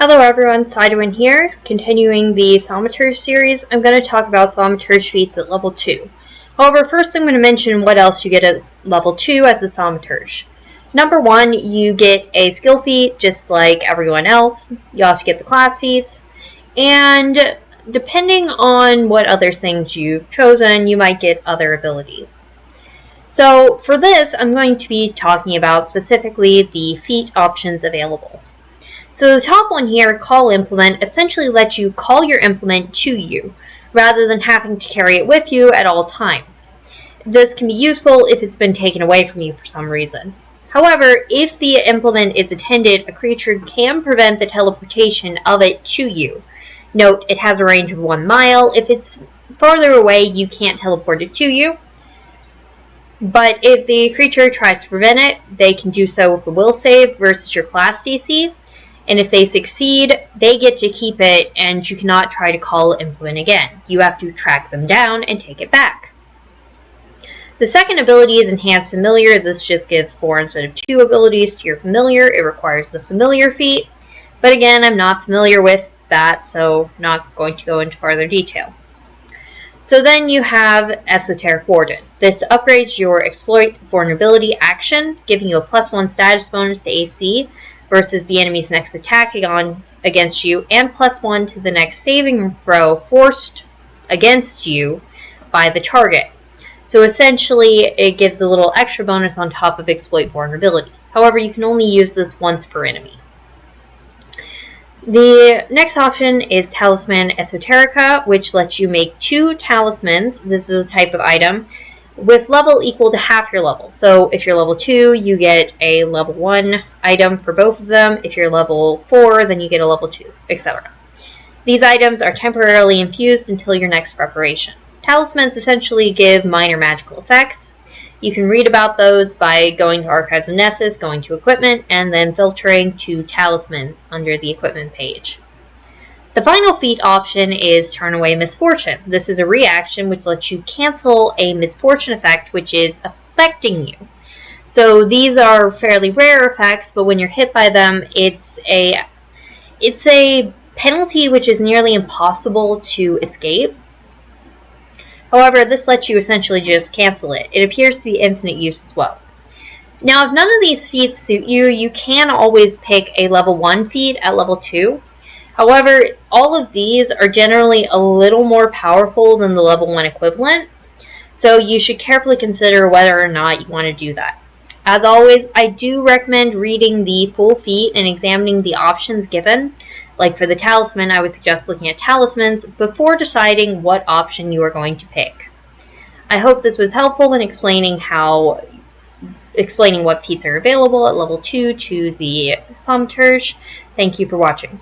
Hello everyone, Sidewind here. Continuing the Thaumaturge series, I'm going to talk about Thaumaturge feats at level 2. However, first I'm going to mention what else you get at level 2 as a Thaumaturge. Number 1, you get a skill feat just like everyone else. You also get the class feats, and depending on what other things you've chosen, you might get other abilities. So for this, I'm going to be talking about specifically the feat options available. So the top one here, Call Implement, essentially lets you call your implement to you, rather than having to carry it with you at all times. This can be useful if it's been taken away from you for some reason. However, if the implement is attended, a creature can prevent the teleportation of it to you. Note, it has a range of 1 mile. If it's farther away, you can't teleport it to you. But if the creature tries to prevent it, they can do so with a will save versus your class DC. And if they succeed, they get to keep it, and you cannot try to call Implement again. You have to track them down and take it back. The second ability is Enhanced Familiar. This just gives 4 instead of 2 abilities to your familiar. It requires the familiar feat. But again, I'm not familiar with that, so not going to go into further detail. So then you have Esoteric Warden. This upgrades your Exploit Vulnerability action, giving you a +1 status bonus to AC, versus the enemy's next attack against you, and +1 to the next saving throw forced against you by the target. So essentially, it gives a little extra bonus on top of Exploit Vulnerability. However, you can only use this once per enemy. The next option is Talisman Esoterica, which lets you make 2 talismans. This is a type of item with level equal to half your level. So if you're level 2, you get a level 1 item for both of them. If you're level 4, then you get a level 2, etc. These items are temporarily infused until your next preparation. Talismans essentially give minor magical effects. You can read about those by going to Archives of Nessus, going to Equipment, and then filtering to Talismans under the Equipment page. The final feat option is Turn Away Misfortune. This is a reaction which lets you cancel a misfortune effect which is affecting you. So these are fairly rare effects, but when you're hit by them, it's a penalty which is nearly impossible to escape. However, this lets you essentially just cancel it. It appears to be infinite use as well. Now, if none of these feats suit you, you can always pick a level 1 feat at level 2. However, all of these are generally a little more powerful than the level 1 equivalent, so you should carefully consider whether or not you want to do that. As always, I do recommend reading the full feat and examining the options given. Like for the talisman, I would suggest looking at talismans before deciding what option you are going to pick. I hope this was helpful in explaining what feats are available at level 2 to the Thaumaturge. Thank you for watching.